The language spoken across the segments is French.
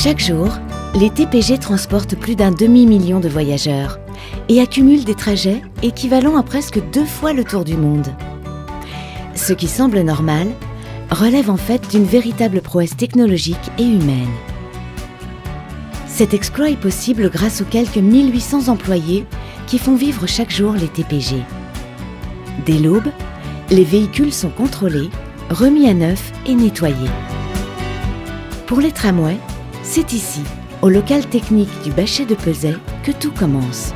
Chaque jour, les TPG transportent plus d'un demi-million de voyageurs et accumulent des trajets équivalents à presque 2 fois le tour du monde. Ce qui semble normal relève en fait d'une véritable prouesse technologique et humaine. Cet exploit est possible grâce aux quelques 1800 employés qui font vivre chaque jour les TPG. Dès l'aube, les véhicules sont contrôlés, remis à neuf et nettoyés. Pour les tramways, c'est ici, au local technique du Bachet de Pezay, que tout commence.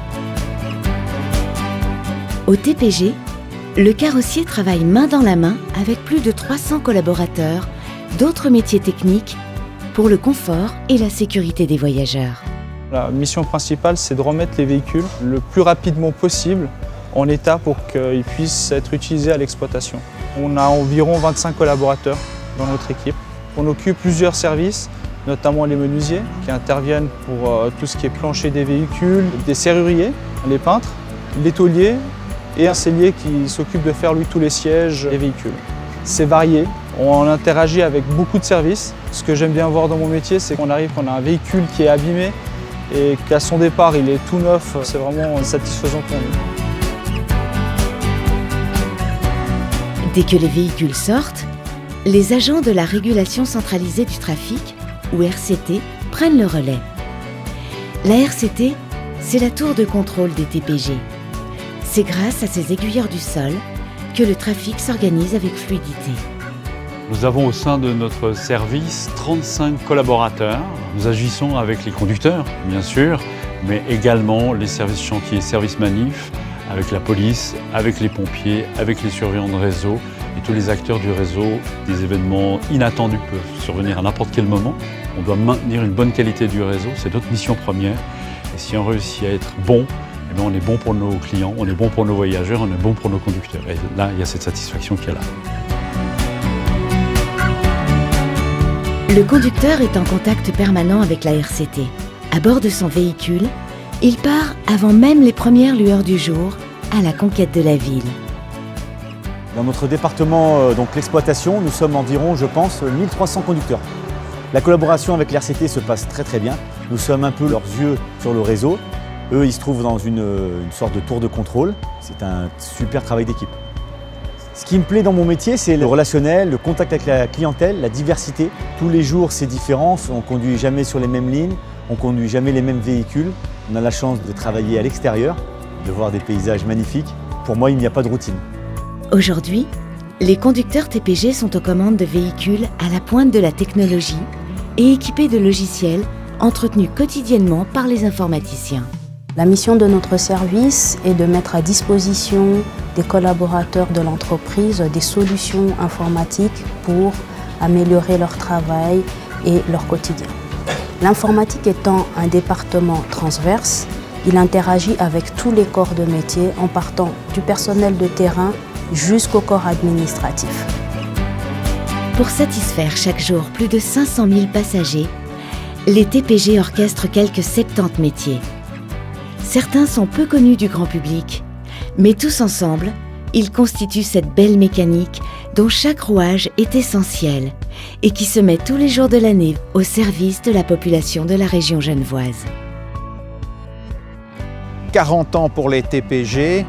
Au TPG, le carrossier travaille main dans la main avec plus de 300 collaborateurs d'autres métiers techniques pour le confort et la sécurité des voyageurs. La mission principale, c'est de remettre les véhicules le plus rapidement possible en état pour qu'ils puissent être utilisés à l'exploitation. On a environ 25 collaborateurs dans notre équipe. On occupe plusieurs services, notamment les menuisiers qui interviennent pour tout ce qui est plancher des véhicules, des serruriers, les peintres, les tôliers et un sellier qui s'occupe de faire lui tous les sièges des véhicules. C'est varié, on interagit avec beaucoup de services. Ce que j'aime bien voir dans mon métier, c'est qu'on arrive, qu'on a un véhicule qui est abîmé et qu'à son départ il est tout neuf, c'est vraiment satisfaisant pour nous. Dès que les véhicules sortent, les agents de la régulation centralisée du trafic, ou RCT, prennent le relais. La RCT, c'est la tour de contrôle des TPG. C'est grâce à ces aiguilleurs du sol que le trafic s'organise avec fluidité. Nous avons au sein de notre service 35 collaborateurs. Nous agissons avec les conducteurs, bien sûr, mais également les services chantiers, services manifs, avec la police, avec les pompiers, avec les surveillants de réseau et tous les acteurs du réseau. Des événements inattendus peuvent survenir à n'importe quel moment. On doit maintenir une bonne qualité du réseau, c'est notre mission première. Et si on réussit à être bon, eh bien on est bon pour nos clients, on est bon pour nos voyageurs, on est bon pour nos conducteurs. Et là, il y a cette satisfaction qui est là. Le conducteur est en contact permanent avec la RCT. À bord de son véhicule, il part avant même les premières lueurs du jour à la conquête de la ville. Dans notre département, donc l'exploitation, nous sommes environ, je pense, 1300 conducteurs. La collaboration avec l'RCT se passe très bien. Nous sommes un peu leurs yeux sur le réseau. Eux, ils se trouvent dans une sorte de tour de contrôle. C'est un super travail d'équipe. Ce qui me plaît dans mon métier, c'est le relationnel, le contact avec la clientèle, la diversité. Tous les jours, c'est différent. On ne conduit jamais sur les mêmes lignes, on ne conduit jamais les mêmes véhicules. On a la chance de travailler à l'extérieur, de voir des paysages magnifiques. Pour moi, il n'y a pas de routine. Aujourd'hui, les conducteurs TPG sont aux commandes de véhicules à la pointe de la technologie et équipés de logiciels entretenus quotidiennement par les informaticiens. La mission de notre service est de mettre à disposition des collaborateurs de l'entreprise des solutions informatiques pour améliorer leur travail et leur quotidien. L'informatique étant un département transverse, il interagit avec tous les corps de métier en partant du personnel de terrain jusqu'au corps administratif. Pour satisfaire chaque jour plus de 500 000 passagers, les TPG orchestrent quelques 70 métiers. Certains sont peu connus du grand public, mais tous ensemble, ils constituent cette belle mécanique dont chaque rouage est essentiel et qui se met tous les jours de l'année au service de la population de la région genevoise. 40 ans pour les TPG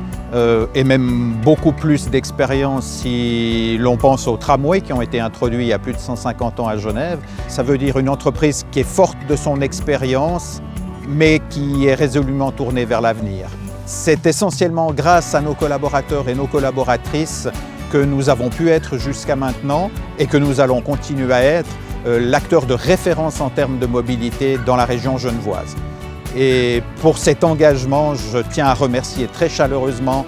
et même beaucoup plus d'expérience si l'on pense aux tramways qui ont été introduits il y a plus de 150 ans à Genève. Ça veut dire une entreprise qui est forte de son expérience, mais qui est résolument tournée vers l'avenir. C'est essentiellement grâce à nos collaborateurs et nos collaboratrices que nous avons pu être jusqu'à maintenant et que nous allons continuer à être l'acteur de référence en termes de mobilité dans la région genevoise. Et pour cet engagement, je tiens à remercier très chaleureusement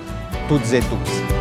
toutes et tous.